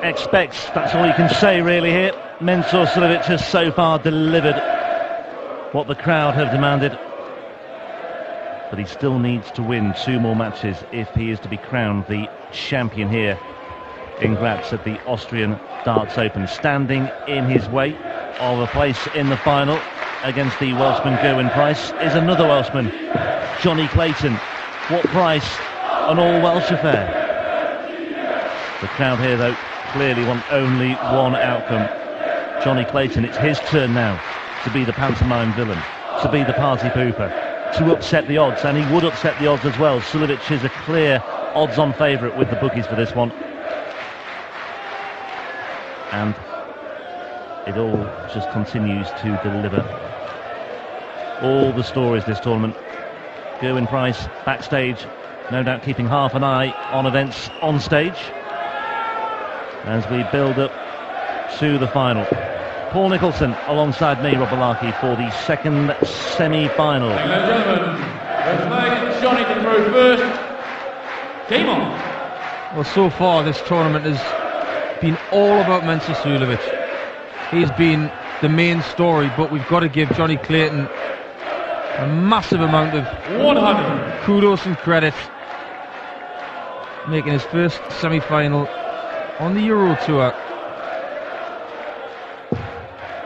expects. That's all you can say really here. Mensur Suljovic has so far delivered what the crowd have demanded, but he still needs to win 2 more matches if he is to be crowned the champion here in Graz at the Austrian Darts Open. Standing in his way of a place in the final against the Welshman Gerwyn Price is another Welshman, Johnny Clayton. What price? An all-Welsh affair. The crowd here, though, clearly want only one outcome. Johnny Clayton, it's his turn now to be the pantomime villain, to be the party pooper, to upset the odds, and he would upset the odds as well. Suljovic is a clear odds-on favourite with the bookies for this one. And it all just continues to deliver. All the stories this tournament. Gerwyn Price backstage, no doubt keeping half an eye on events on stage as we build up to the final. Paul Nicholson alongside me, Rob Malarkey, for the second semi-final. Ladies and gentlemen, let's make Johnny to throw first. Game on. Well, so far this tournament has been all about Mensur Suljovic. He's been the main story, but we've got to give Johnny Clayton a massive amount of 100 kudos and credit, making his first semi-final on the Euro Tour.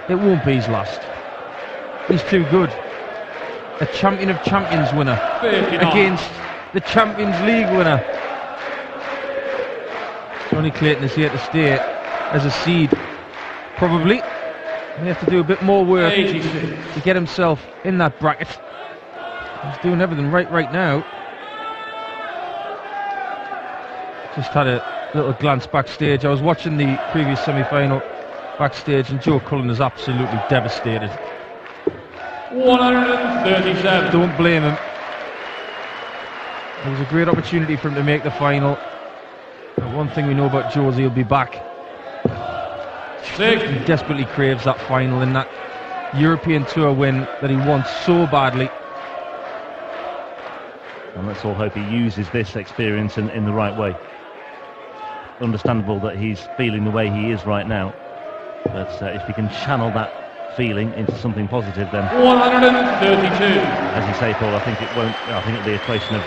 It won't be his last. He's too good. A Champion of Champions winner 59. against the Champions League winner. Johnny Clayton is here to stay as a seed. Probably. He has to do a bit more work 86. to get himself in that bracket. He's doing everything right now. Just had a little glance backstage. I was watching the previous semi-final backstage, and Joe Cullen is absolutely devastated. 137. Don't blame him. It was a great opportunity for him to make the final. But one thing we know about Joe is he'll be back. 60. He desperately craves that final and that European Tour win that he wants so badly. And let's all hope he uses this experience in the right way. Understandable that he's feeling the way he is right now, but if he can channel that feeling into something positive, then 132. as you say, Paul, I think it won't. I think it'll be a question of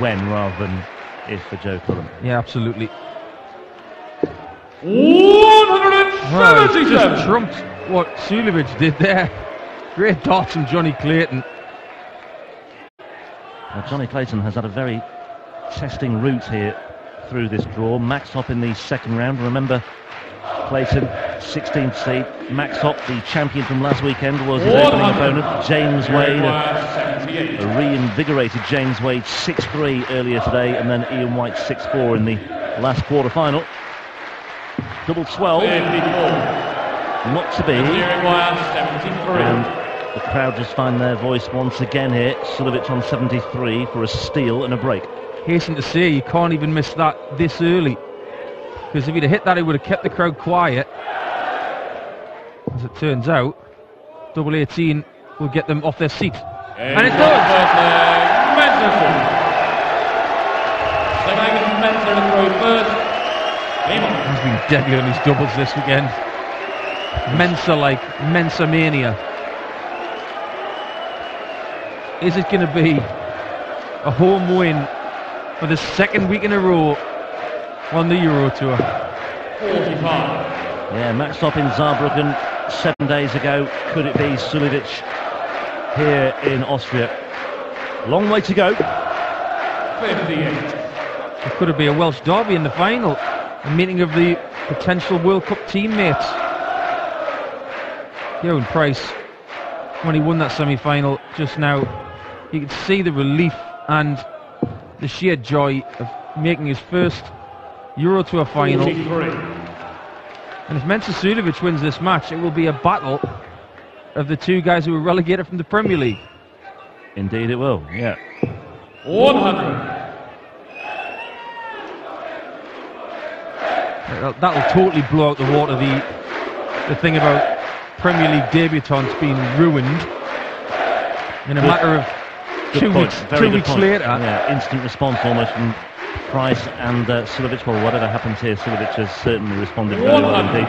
when rather than if for Joe Cullen. Yeah, absolutely. 177. Well, it's just trumped what Suljovic did there. Great darts from Johnny Clayton. Well, Johnny Clayton has had a very testing route here through this draw. Max Hopp in the second round. Remember, Clayton, 16th seed. Max Hopp, the champion from last weekend, was his opening opponent. James Wade, a reinvigorated James Wade, 6-3 earlier today, and then Ian White, 6-4 in the last quarter-final. Double 12. 54. Not to be. And 73. the crowd just find their voice once again here. Suljovic on 73 for a steal and a break. Hasten to say, you can't even miss that this early, because if he'd have hit that, he would have kept the crowd quiet. As it turns out, double 18 will get them off their seat. And it does! Mensur to throw first. He's been deadly on his doubles this weekend. Mensa-like, Mensa-mania. Is it going to be a home win for the second week in a row on the Euro Tour? 45. Yeah, Max Hopp in Saarbrücken 7 days ago. Could it be Suljovic here in Austria? Long way to go. 58. It could be a Welsh derby in the final. A meeting of the potential World Cup teammates. Gerwyn Price, when he won that semi-final just now, you could see the relief and the sheer joy of making his first Euro Tour final. 43. And if Mensur Suljovic wins this match, it will be a battle of the two guys who were relegated from the Premier League. Indeed it will, yeah. 100. That'll totally blow out the water. The thing about Premier League debutants being ruined in a matter of 2 weeks. 2 weeks later. Yeah, instant response almost from Price and Suljovic, well, whatever happens here, Suljovic has certainly responded very well indeed.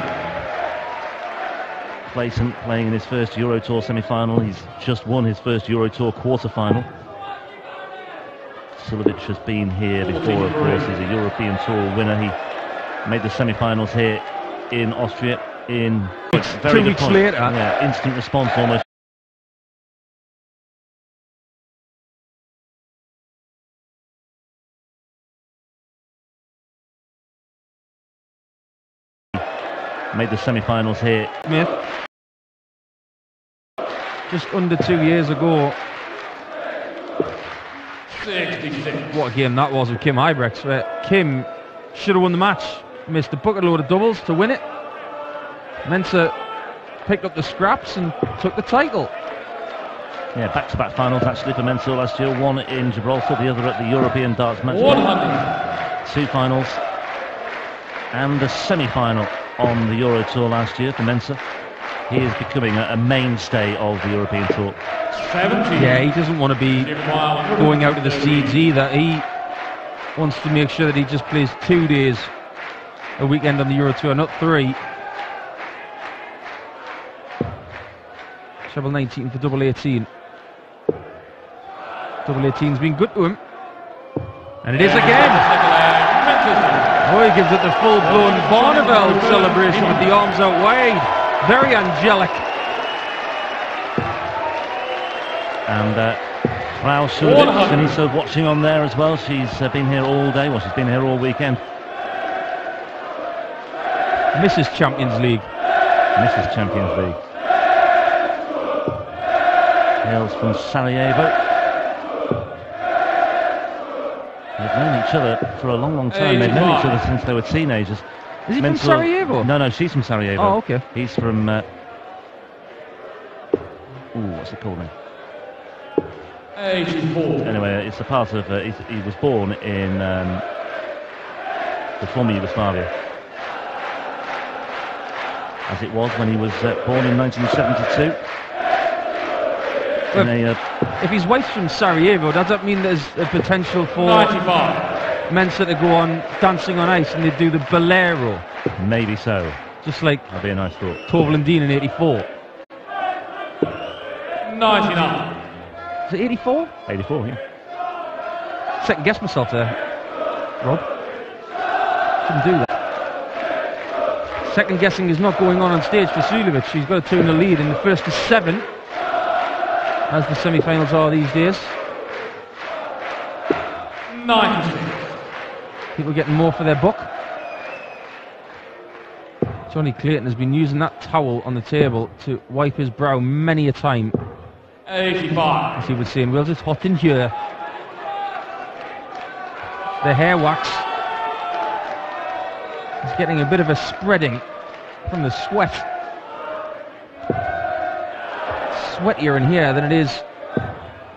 Clayton playing in his first Euro Tour semi-final. He's just won his first Euro Tour quarter-final. Suljovic has been here before, of course. He's a European Tour winner. He made the semi-finals here in Austria in very 2 weeks later. Yeah, instant response almost. Made the semi-finals here. Smith, just under 2 years ago. 66. What a game that was with Kim Ibrex, where Kim should have won the match. Missed a bucket load of doubles to win it. Mensah picked up the scraps and took the title. Yeah, back-to-back finals actually for Mensah last year. One in Gibraltar, the other at the European Darts Match. 100. 2 finals and the semi-final on the Euro Tour last year for Mensah. He is becoming a mainstay of the European Tour. 70. Yeah, he doesn't want to be going out to the seeds either. He wants to make sure that he just plays 2 days a weekend on the Euro Tour, not 3. Treble 19 for double 18. Double 18's been good to him. And it is again. Oh, he gives it the full-blown Barneveld celebration with the arms out wide. Very angelic. And Frau Suljovic, and he's watching on there as well. She's been here all day. Well, she's been here all weekend. Mrs. Champions League. Mrs. Champions League. Hails from Sarajevo. They've known each other for a long, long time. They've known each other since they were teenagers. Is he from Sarajevo? No, she's from Sarajevo. Oh, okay. He's from... what's it called now? 84. Anyway, it's a part of... he was born in the former Yugoslavia, as it was when he was born in 1972. Well, if his wife's from Sarajevo, does that mean there's a potential for 95. Mensah to go on Dancing on Ice and they do the Bolero? Maybe so. Just like That'd be a nice thought. Torval and Dean in 84. 99. Is it 84? 84, yeah. Second guess myself there, Rob. Shouldn't do that. Second guessing is not going on stage for Suljovic. She's got a 2-0 lead in the first to 7, as the semi-finals are these days. 96. People getting more for their buck. Johnny Clayton has been using that towel on the table to wipe his brow many a time. 85. As he would say in Wales, it's hot in here. The hair wax is getting a bit of a spreading from the sweat. Sweatier in here than it is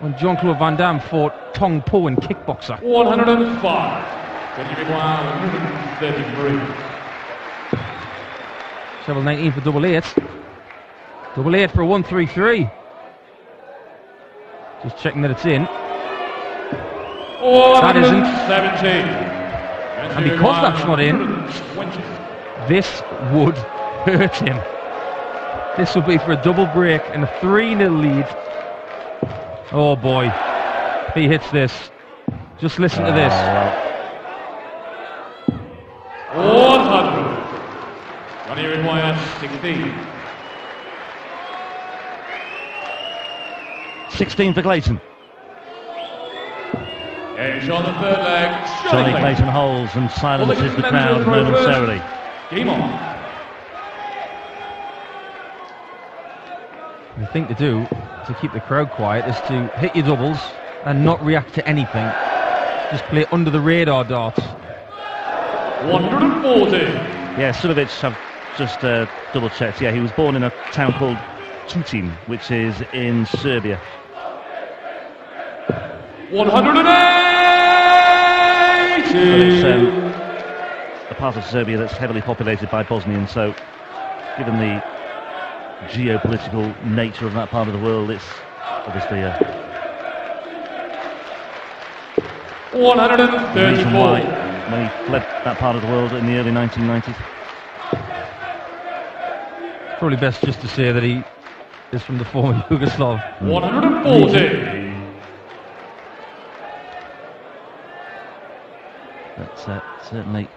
when Jean-Claude Van Damme fought Tong Po in kickboxer. 105. 133. Treble 19 for double 8. Double 8 for a 133. Just checking that it's in. That isn't. 17. And because that's not in, this would hurt him. This will be for a double break and a 3-0 lead. Oh boy, he hits this. Just listen to this. 100. Johnny requires 16. 16 for Clayton. And on the third leg, Johnny Clayton holds and silences the crowd momentarily. Game on. The thing to do to keep the crowd quiet is to hit your doubles and not react to anything. Just play under the radar darts. 140. Yeah, Suljovic, I've just double checked. Yeah, he was born in a town called Tutin, which is in Serbia. 180. But it's a part of Serbia that's heavily populated by Bosnians, so given the geopolitical nature of that part of the world, it's obviously The reason why, 134. when he fled that part of the world in the early 1990s. Probably best just to say that he is from the former Yugoslav. 140. But certainly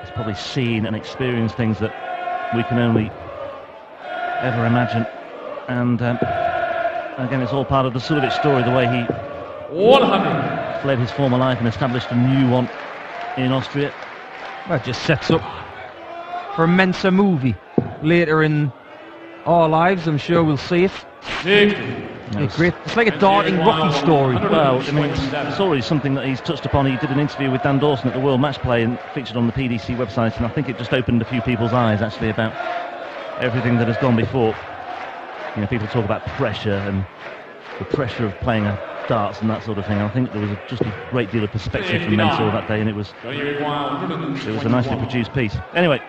he's probably seen and experienced things that we can only ever imagine. And again, it's all part of the Suljovic story, the way he 100. fled his former life and established a new one in Austria. Well, it just sets up for a Mensa movie later in our lives. I'm sure we'll see it. 60. It's great. It's like a darting Rocky story. Well, I mean, it's already something that he's touched upon. He did an interview with Dan Dawson at the World Match Play and featured on the PDC website, and I think it just opened a few people's eyes actually about everything that has gone before. You know, people talk about pressure and the pressure of playing darts and that sort of thing. I think there was just a great deal of perspective from Mensah that day, and it was a nicely produced piece. Anyway,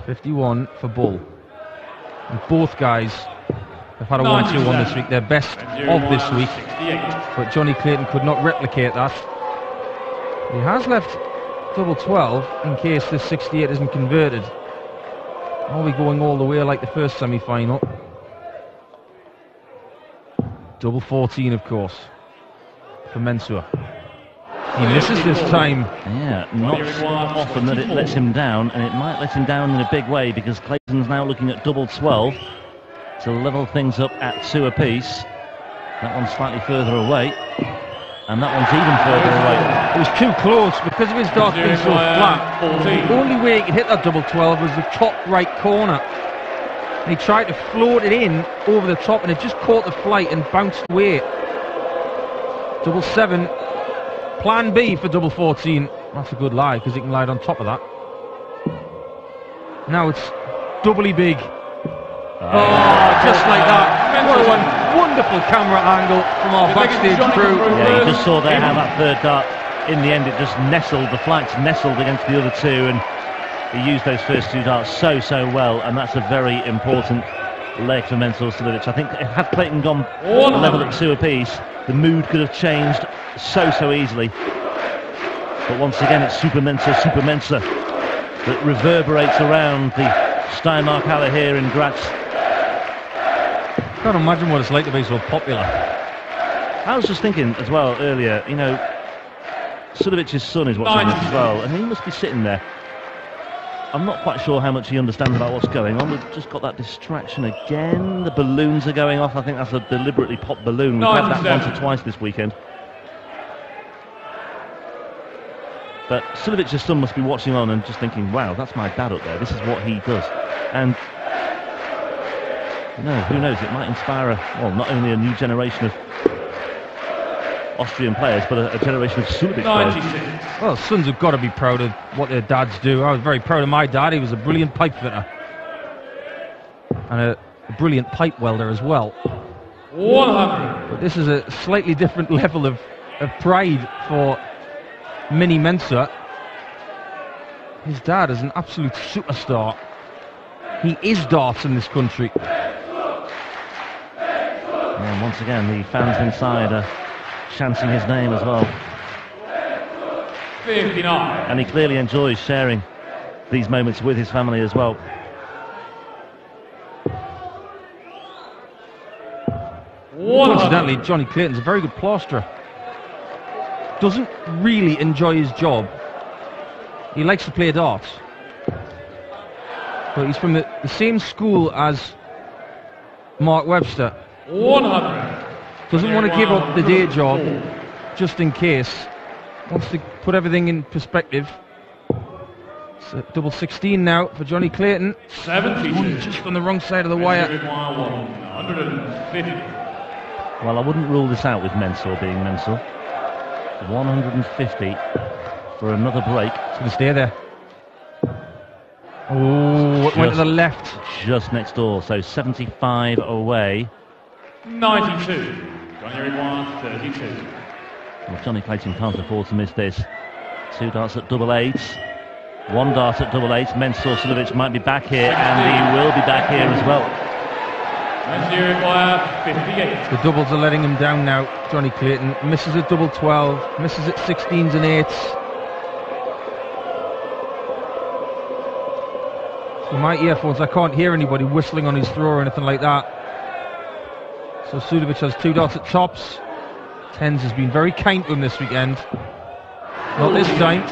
51 for Bull. And both guys have had a 1-2 on this week. Their best of this week. But Johnny Clayton could not replicate that. He has left double 12 in case this 68 isn't converted. Are we going all the way like the first semi-final? Double 14, of course, for Mensah. He misses this time. Yeah, not often that it lets him down, and it might let him down in a big way because Clayton's now looking at double 12 to level things up at 2 apiece. That one's slightly further away, and that one's even further away. It was too close because of his dart being so flat. The only way he could hit that double 12 was the top right corner. And he tried to float it in over the top, and it just caught the flight and bounced away. Double 7. Plan B for double 14. That's a good lie because he can lie on top of that. Now it's doubly big. Oh, just like that. What a wonderful camera angle from our backstage crew. Yeah, you just saw there how that third dart, in the end, it just nestled, the flags nestled against the other two, and he used those first 2 darts so well, and that's a very important leg for Mensah Suljovic. I think had Clayton gone level at 2 apiece, the mood could have changed so easily. But once again, it's Super Mensah that reverberates around the Steinmark-Halle here in Graz. Can't imagine what it's like to be so popular. I was just thinking as well earlier, you know, Suljovic's son is watching this as well, and he must be sitting there. I'm not quite sure how much he understands about what's going on. We've just got that distraction again. The balloons are going off. I think that's a deliberately popped balloon. We've had that once or twice this weekend. But Suljovic's son must be watching on and just thinking, wow, that's my dad up there. This is what he does. And you know, who knows, it might inspire not only a new generation of Austrian players, but a generation of Suljovic players. Well, sons have got to be proud of what their dads do. I was very proud of my dad. He was a brilliant pipe fitter and a brilliant pipe welder as well. 100. But this is a slightly different level of pride for Mini Mensah. His dad is an absolute superstar. He is darts in this country. And once again, the fans inside are chanting his name as well. 59. And he clearly enjoys sharing these moments with his family as well. Coincidentally, Johnny Clayton's a very good plasterer. Doesn't really enjoy his job. He likes to play darts. But he's from the same school as Mark Webster. 100. Doesn't want to give up the day job just in case. Wants to put everything in perspective. So double 16 now for Johnny Clayton. 72. Just on the wrong side of the wire. 150. Well, I wouldn't rule this out with Mensah being Mensah. 150 for another break. It's going to stay there. Oh, it went to the left. Just next door, so 75 away. 92. January 1, 32. Well, Johnny Clayton can't afford to miss this. 2 darts at double 8s. 1 dart at double 8. Mensah Suljovic might be back here, and he will be back here as well. And zero by 58. The doubles are letting him down now. Johnny Clayton misses at double 12, misses at 16s and 8s. With my earphones, I can't hear anybody whistling on his throw or anything like that. So Suljovic has 2 dots at tops. Tens has been very kind to him this weekend. Not this time.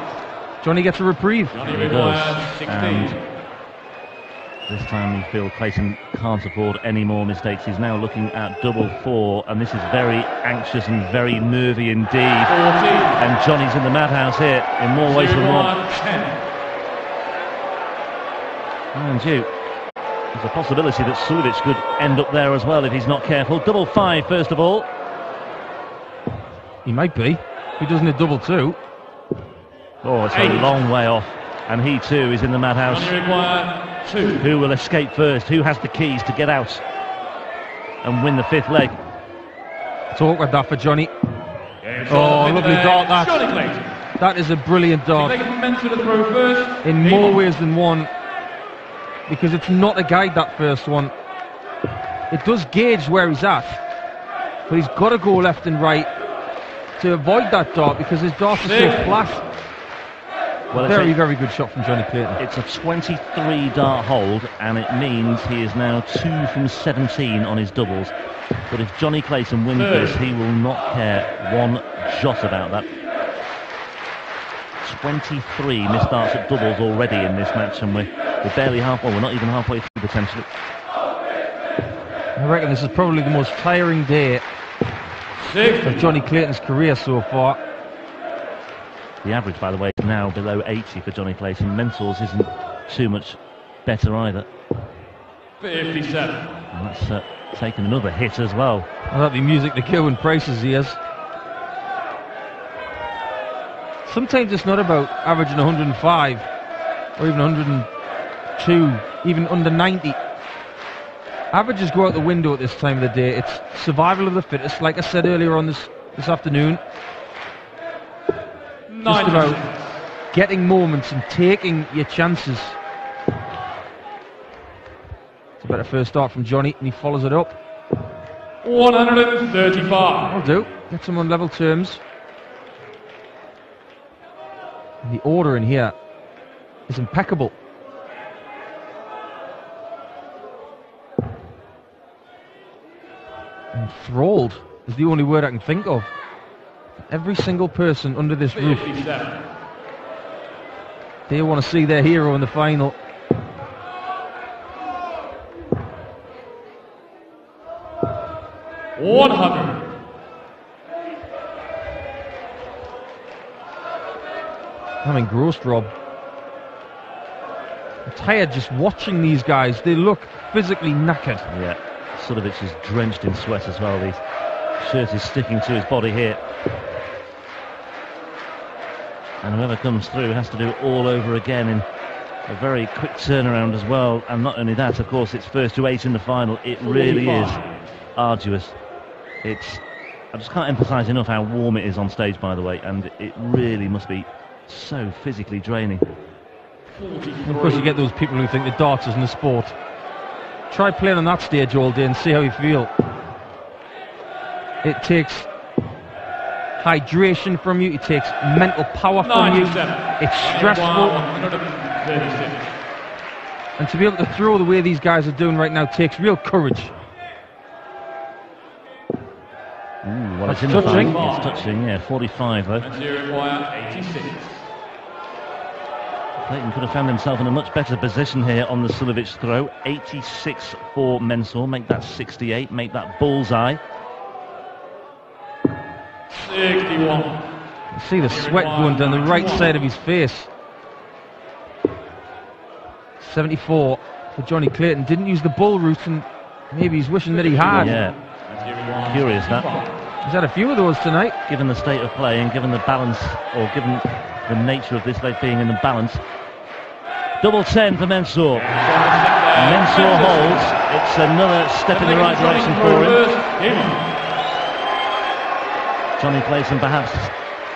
Johnny gets a reprieve. Johnny He requires does. 16. And this time we feel Clayton can't afford any more mistakes. He's now looking at double 4, and this is very anxious and very nervy indeed. 14. And Johnny's in the madhouse here in more ways than one. 10. And you, there's a possibility that Suljovic could end up there as well if he's not careful. Double 5 first of all. He might be. He doesn't hit double 2. Oh, it's 8. a long way off. And he too is in the madhouse. Johnny requires 2. Who will escape first? Who has the keys to get out and win the 5th leg? Talk with that for Johnny. Oh, lovely dart that. Johnny Clayton. That is a brilliant dart. Clayton meant to throw first. In more ways than one. Because it's not a guide, that first one. It does gauge where he's at. But he's got to go left and right to avoid that dart, because his dart is so flat. Well, Very good shot from Johnny Clayton. It's a 23 dart hold, and it means he is now 2 from 17 on his doubles. But if Johnny Clayton wins this, he will not care one jot about that. 23 missed darts at doubles already in this match, and we're barely halfway. We're not even halfway through potentially. I reckon this is probably the most tiring day 6. of Johnny Clayton's career so far. The average, by the way, is now below 80 for Johnny Clayton. Mentor's isn't too much better either. 57. And that's taken another hit as well. Well, that'd be music to kill when Price's ears. Sometimes it's not about averaging 105 or even 102, even under 90. Averages go out the window at this time of the day. It's survival of the fittest, like I said earlier on this afternoon. Just about getting moments and taking your chances. It's a better first start from Johnny, and he follows it up. 135. I'll do. Get some on level terms. And the order in here is impeccable. Enthralled is the only word I can think of. Every single person under this roof, 57. they want to see their hero in the final. $100. I'm engrossed, Rob. I'm tired just watching these guys. They look physically knackered. Yeah, Suljovic is drenched in sweat as well. The shirt is sticking to his body here. And whoever comes through has to do it all over again in a very quick turnaround as well. And not only that, of course, it's first to 8 in the final. It really is arduous. I just can't emphasise enough how warm it is on stage, by the way, and it really must be so physically draining. And of course, you get those people who think the darts isn't a sport. Try playing on that stage all day and see how you feel. It takes hydration from you, it takes mental power from you, it's stressful. And to be able to throw the way these guys are doing right now takes real courage. Well, That's it's in the touching. fight. It's touching, yeah, 45 though. And you require 86. Clayton could have found himself in a much better position here on the Suljovic throw. 86 for Mensah, make that 68, make that bullseye. 61. You see the sweat going down the right side of his face. 74 for Johnny Clayton. Didn't use the bull route, and maybe he's wishing that he had. Yeah, curious that. He's had a few of those tonight. Given the state of play and given the balance, or given the nature of this leg being in the balance. Double 10 for Mensah. Mensah holds. It's another step in the right direction for him. Johnny Clayton perhaps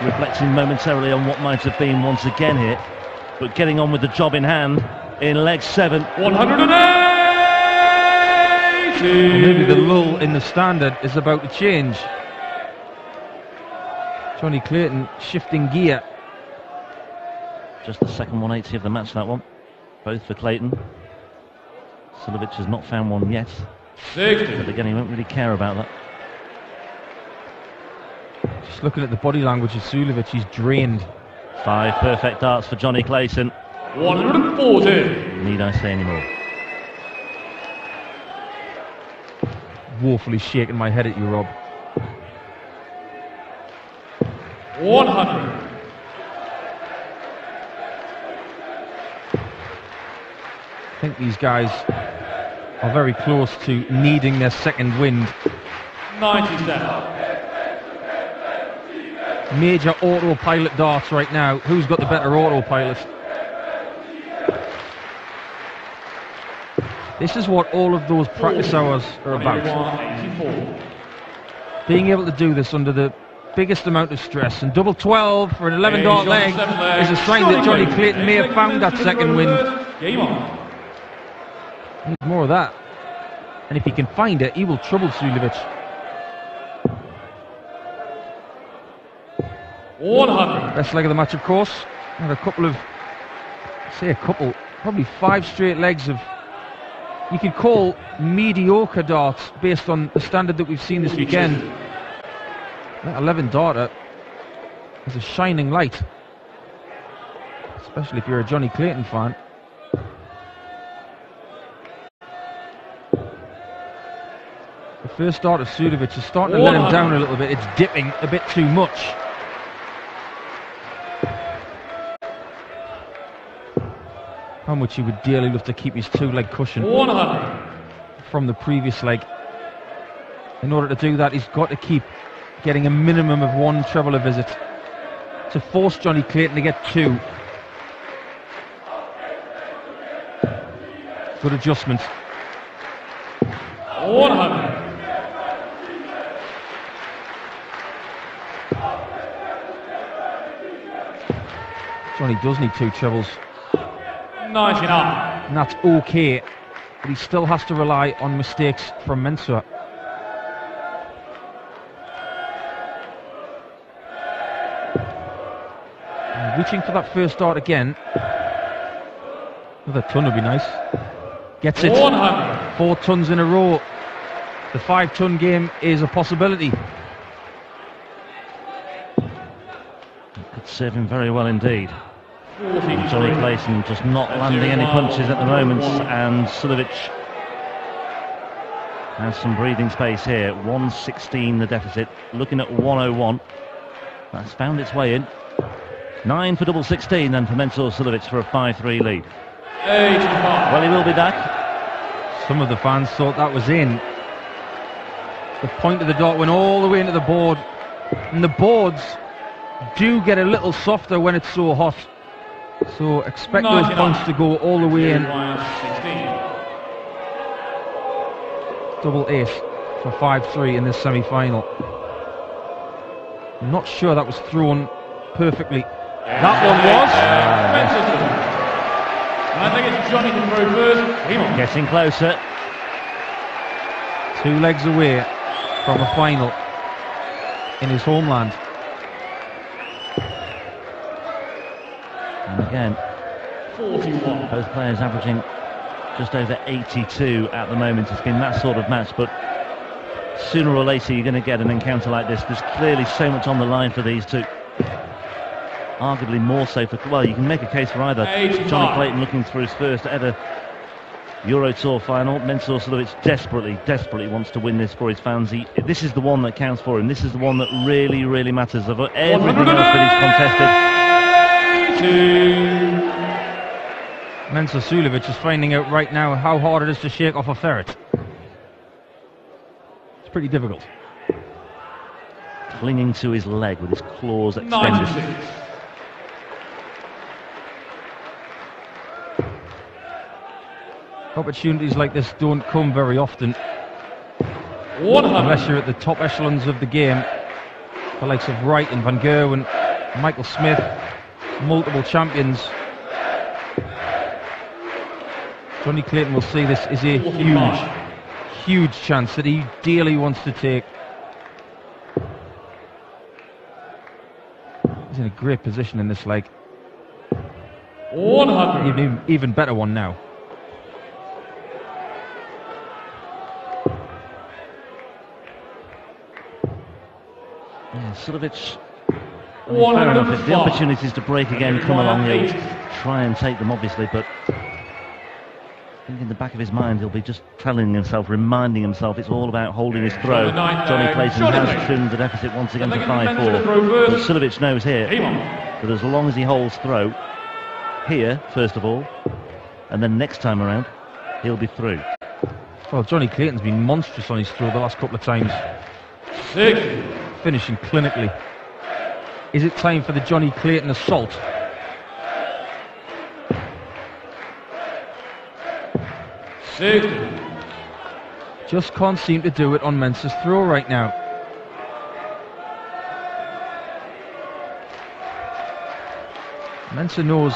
reflecting momentarily on what might have been once again here, but getting on with the job in hand in leg 7. 108. Well, maybe the lull in the standard is about to change. Johnny Clayton shifting gear. Just the second 180 of the match, that one. Both for Clayton. Suljovic has not found one yet. 60. But again, he won't really care about that. Just looking at the body language of Suljovic, he's drained. 5 perfect darts for Johnny Clayton. 140. Need I say any more? Woefully shaking my head at you, Rob. 100. I think these guys are very close to needing their second wind. 97. Major autopilot darts right now. Who's got the better autopilot? This is what all of those practice hours are about. 84. Being able to do this under the biggest amount of stress. And double 12 for an 11 dart leg is a sign that Johnny Clayton may have found that second wind. Game on. Need more of that. And if he can find it, he will trouble Suljovic. 100. Best leg of the match, of course. And a couple of, probably 5 straight legs of, you could call mediocre darts based on the standard that we've seen this weekend. That 11 darter is a shining light, especially if you're a Johnny Clayton fan. The first dart of Suljovic is starting to let him down a little bit. It's dipping a bit too much. How much he would dearly love to keep his 2-leg cushion 100. from the previous leg. In order to do that, he's got to keep getting a minimum of 1 treble a visit to force Johnny Clayton to get 2. Good adjustment. 100. Johnny does need 2 trebles. 99. And that's okay, but he still has to rely on mistakes from Mensah. Reaching for that first dart again. Another ton would be nice. Gets it. 100. 4 tons in a row. The 5-ton game is a possibility. Could serve him very well indeed. 43. Johnny Clayton just not landing any punches at the moment, and Suljovic has some breathing space here. 116 the deficit, looking at 101. That's found its way in. 9 for double 16 then for Mensah Suljovic for a 5-3 lead. 85. Well, he will be back. Some of the fans thought that was in. The point of the dart went all the way into the board, and the boards do get a little softer when it's so hot. So expect those points to go all the way in. 8-8 for 5-3 in this semi-final. I'm not sure that was thrown perfectly. That one was. I think it's Johnny to throw first. Getting closer. 2 legs away from a final in his homeland. And again, 41. both players averaging just over 82 at the moment. It's been that sort of match, but sooner or later you're going to get an encounter like this. There's clearly so much on the line for these two. Arguably more so for, well, you can make a case for either. 85. Johnny Clayton looking for his first ever Euro Tour final. Mensah Suljovic desperately wants to win this for his fans. This is the one that counts for him. This is the one that really, really matters. Of everything else that he's contested. Mensah Suljovic is finding out right now how hard it is to shake off a ferret. It's pretty difficult. Clinging to his leg with his claws extended. 96. Opportunities like this don't come very often, 100. unless you're at the top echelons of the game. The likes of Wright and Van Gerwen, Michael Smith, multiple champions. Johnny Clayton will see this is a huge chance that he dearly wants to take. He's in a great position in this leg. 100. Even better one now. Yeah, Suljovic. Fair enough, if the opportunities to break again come along, he'll try and take them, obviously, but I think in the back of his mind he'll be just telling himself, reminding himself it's all about holding his throw. Johnny Clayton has trimmed the deficit once again to 5-4. But Suljovic knows here that as long as he holds throw here, first of all, and then next time around, he'll be through. Well, Johnny Clayton's been monstrous on his throw the last couple of times. 6. Finishing clinically. Is it time for the Johnny Clayton assault? Just can't seem to do it on Mensah's throw right now. Mensah knows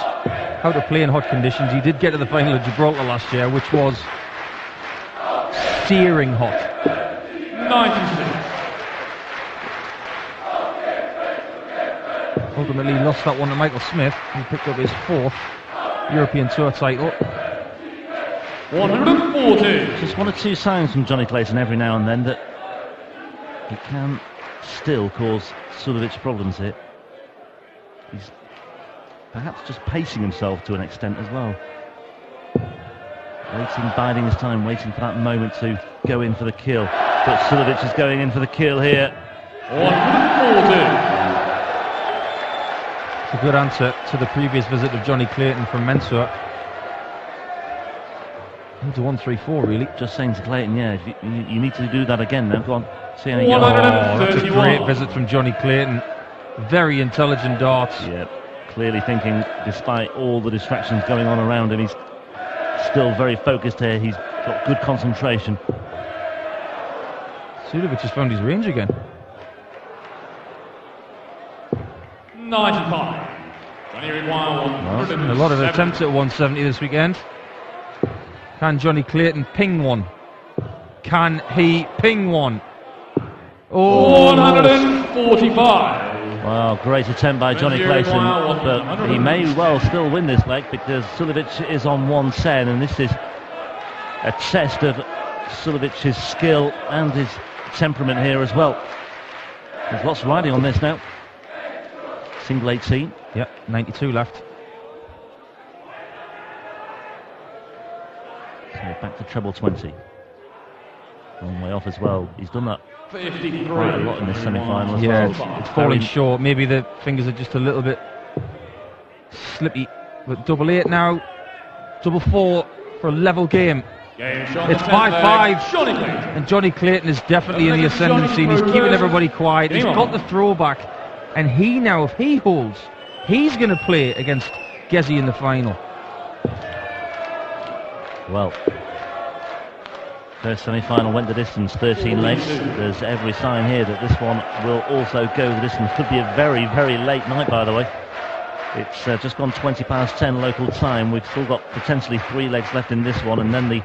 how to play in hot conditions. He did get to the final of Gibraltar last year, which was searing hot. 96. Ultimately lost that one to Michael Smith, who picked up his 4th European Tour title. 140. Just 1 or 2 signs from Johnny Clayton every now and then that he can still cause Suljovic problems here. He's perhaps just pacing himself to an extent as well. Waiting, biding his time, waiting for that moment to go in for the kill. But Suljovic is going in for the kill here. 140. It's a good answer to the previous visit of Johnny Clayton from Mensah. Into 1-3-4, really. Just saying to Clayton, yeah, if you need to do that again now. Go on, see how you Oh, go. that's a great visit from Johnny Clayton. Very intelligent darts. Yeah, clearly thinking, despite all the distractions going on around him, he's still very focused here. He's got good concentration. Suljovic has found his range again. 95. Johnny require 170. A lot of attempts at 170 this weekend. Can Johnny Clayton ping one? Can he ping one? Oh, 145. Wow, great attempt by Johnny Clayton, but he may well still win this leg because Suljovic is on 110, and this is a test of Suljovic's skill and his temperament here as well. There's lots riding on this now. Single 18. Yep, 92 left. So back to treble 20. Long way off as well. He's done that 53. quite a lot in this semi-final as Yeah, well. it's falling short. Maybe the fingers are just a little bit slippy. But double 8 now. Double 4 for a level game. It's 5-5. And Johnny Clayton is definitely in the ascendancy. He's keeping everybody quiet. He's got the throwback. And he now, if he holds, he's going to play against Gezi in the final. Well, first semi-final went the distance, 13 legs. There's every sign here that this one will also go the distance. Could be a very, very late night, by the way. It's just gone 20 past 10 local time. We've still got potentially 3 legs left in this one, and then the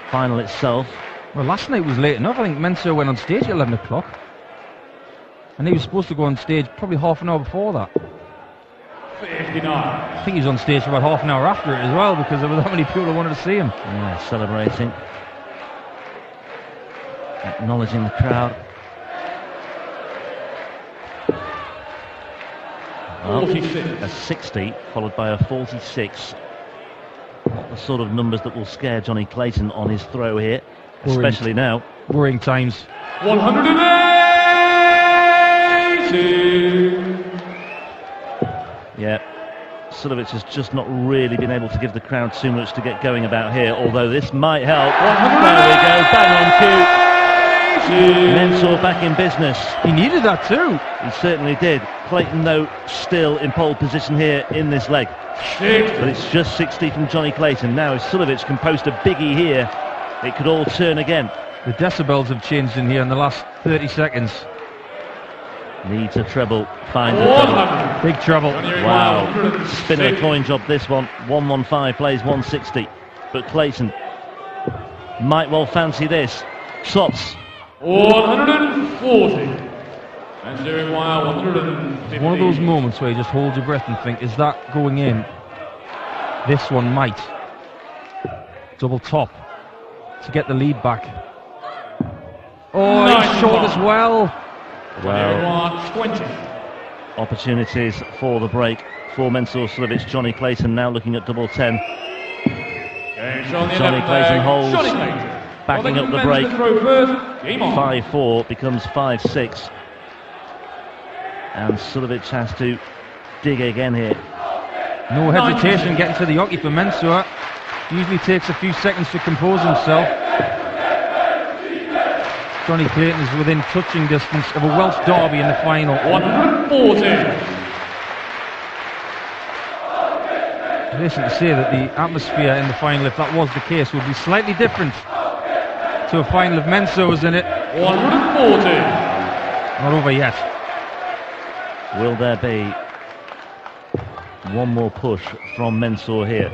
final itself. Well, last night was late enough. I think Mensah went on stage at 11 o'clock. And he was supposed to go on stage probably half an hour before that. 59. I think he was on stage for about half an hour after it as well, because there were that many people who wanted to see him. Yeah, celebrating. Acknowledging the crowd. Well, 46. a 60 followed by a 46. Not the sort of numbers that will scare Johnny Clayton on his throw here, especially now. Worrying times. 180. Yeah, Suljovic has just not really been able to give the crowd too much to get going about here, although this might help. There we go, bang on cue. Mensah back in business. He needed that too. He certainly did. Clayton, though, still in pole position here in this leg. But it's just 60 from Johnny Clayton. Now, if Suljovic can post a biggie here, it could all turn again. The decibels have changed in here in the last 30 seconds. Needs a treble, finds a treble. Big trouble. Wow, spinner coin job this one. 115 plays 160. But Clayton might well fancy this. Tops. 140. And doing wire 150. One of those moments where you just hold your breath and think, is that going in? This one might. Double top to get the lead back. Oh, he's short as well. Well, 20. Opportunities for the break for Mensur Suljovic. Johnny Clayton now looking at double 10. Johnny Clayton holds, backing up the break. 5-4 becomes 5-6. And Suljovic has to dig again here. No hesitation getting to the hockey for Mensur. Usually takes a few seconds to compose himself. Johnny Clayton is within touching distance of a Welsh derby in the final. 140. Listen to say that the atmosphere in the final, if that was the case, would be slightly different to a final if Mensur was in it. 140. Not over yet. Will there be one more push from Mensur here?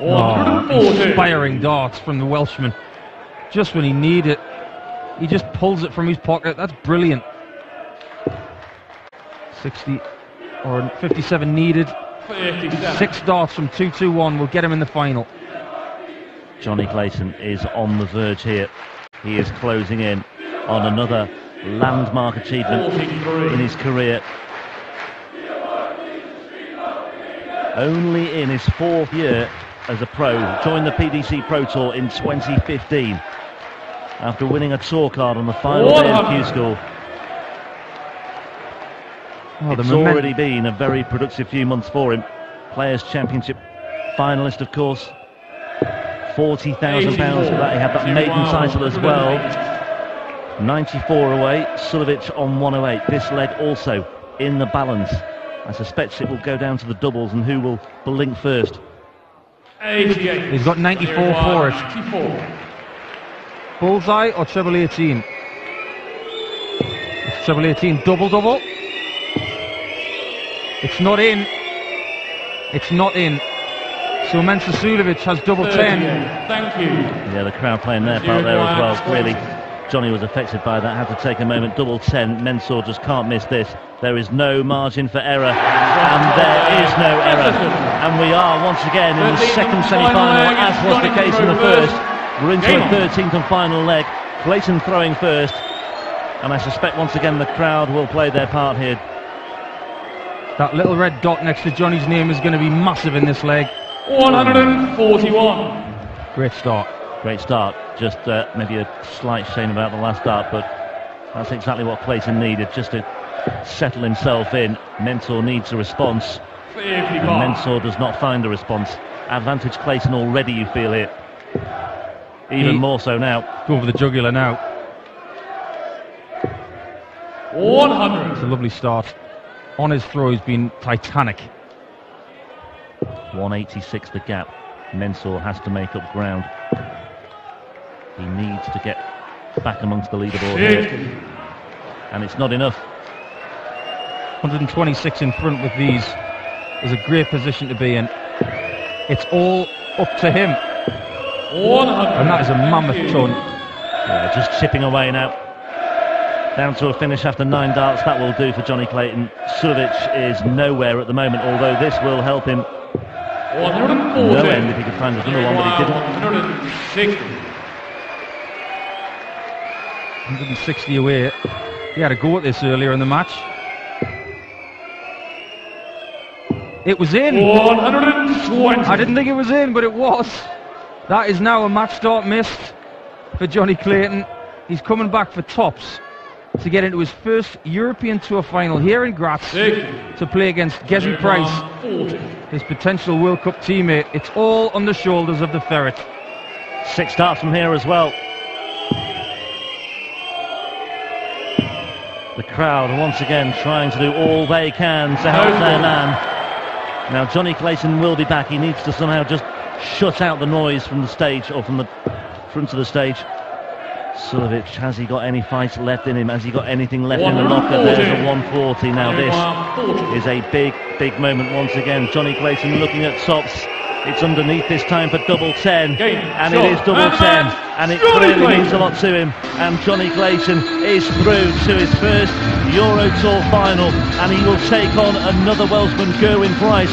Inspiring darts from the Welshman. Just when he needed it, he just pulls it from his pocket. That's brilliant. 60 or 57 needed. 57. 6 darts from 2-2-1 will get him in the final. Johnny Clayton is on the verge here. He is closing in on another landmark achievement 43. in his career. Only in his 4th year as a pro, joined the PDC Pro Tour in 2015 after winning a tour card on the final day of Q School. It's already been a very productive few months for him. Players' Championship finalist, of course. £40,000 for that. He had that maiden title as well. 94 away, Suljovic on 108. This leg also in the balance. I suspect it will go down to the doubles and who will blink first. 88. He's got 94 for it. 94. Bullseye or treble 18? It's treble 18, double. It's not in. It's not in. So Mensur Suljovic has double 10. Thank you. Yeah, the crowd playing their part there as well. Clearly, Johnny was affected by that. Had to take a moment. Double 10. Mensur just can't miss this. There is no margin for error, and there is no error. And we are once again in the second semi-final, as was the case in the first. We're into a 13th and final leg. Clayton throwing first, and I suspect once again the crowd will play their part here. That little red dot next to Johnny's name is going to be massive in this leg. 141. Great start. Great start. Just maybe a slight shame about the last start, but that's exactly what Clayton needed, just to settle himself in. Mensur needs a response. And Mensur does not find a response. Advantage Clayton already, you feel it. Even more so now. Go for the jugular now. 100. It's a lovely start. On his throw, he's been titanic. 186 the gap. Mensur has to make up ground. He needs to get back amongst the leaderboard here. And it's not enough. 126 in front with these is a great position to be in. It's all up to him. 100. And that is a mammoth ton. Yeah, just chipping away now. Down to a finish after 9 darts. That will do for Johnny Clayton. Suljovic is nowhere at the moment, although this will help him. 140. No end if he could find another one, but he didn't. 160. 160 away. He had a go at this earlier in the match. It was in. 120. I didn't think it was in, but it was. That is now a match start missed for Johnny Clayton. He's coming back for tops to get into his first European Tour final here in Graz to play against Gezi Price, his potential World Cup teammate. It's all on the shoulders of the Ferret. 6 darts from here as well. The crowd once again trying to do all they can to help their man. Now Johnny Clayton will be back. He needs to somehow just shut out the noise from the stage, or from the front of the stage. Suljovic, has he got any fight left in him? Has he got anything left in the locker? There's a 140. Now this is a big moment once again. Johnny Clayton looking at tops. It's underneath this time for double 10, Game, and it is shot, double and 10, match, and it Johnny clearly means a Clayton. lot to him. And Johnny Clayton is through to his first Euro Tour final, and he will take on another Welshman, Gerwyn Price,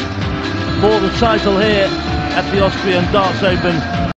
for the title here at the Austrian Darts Open.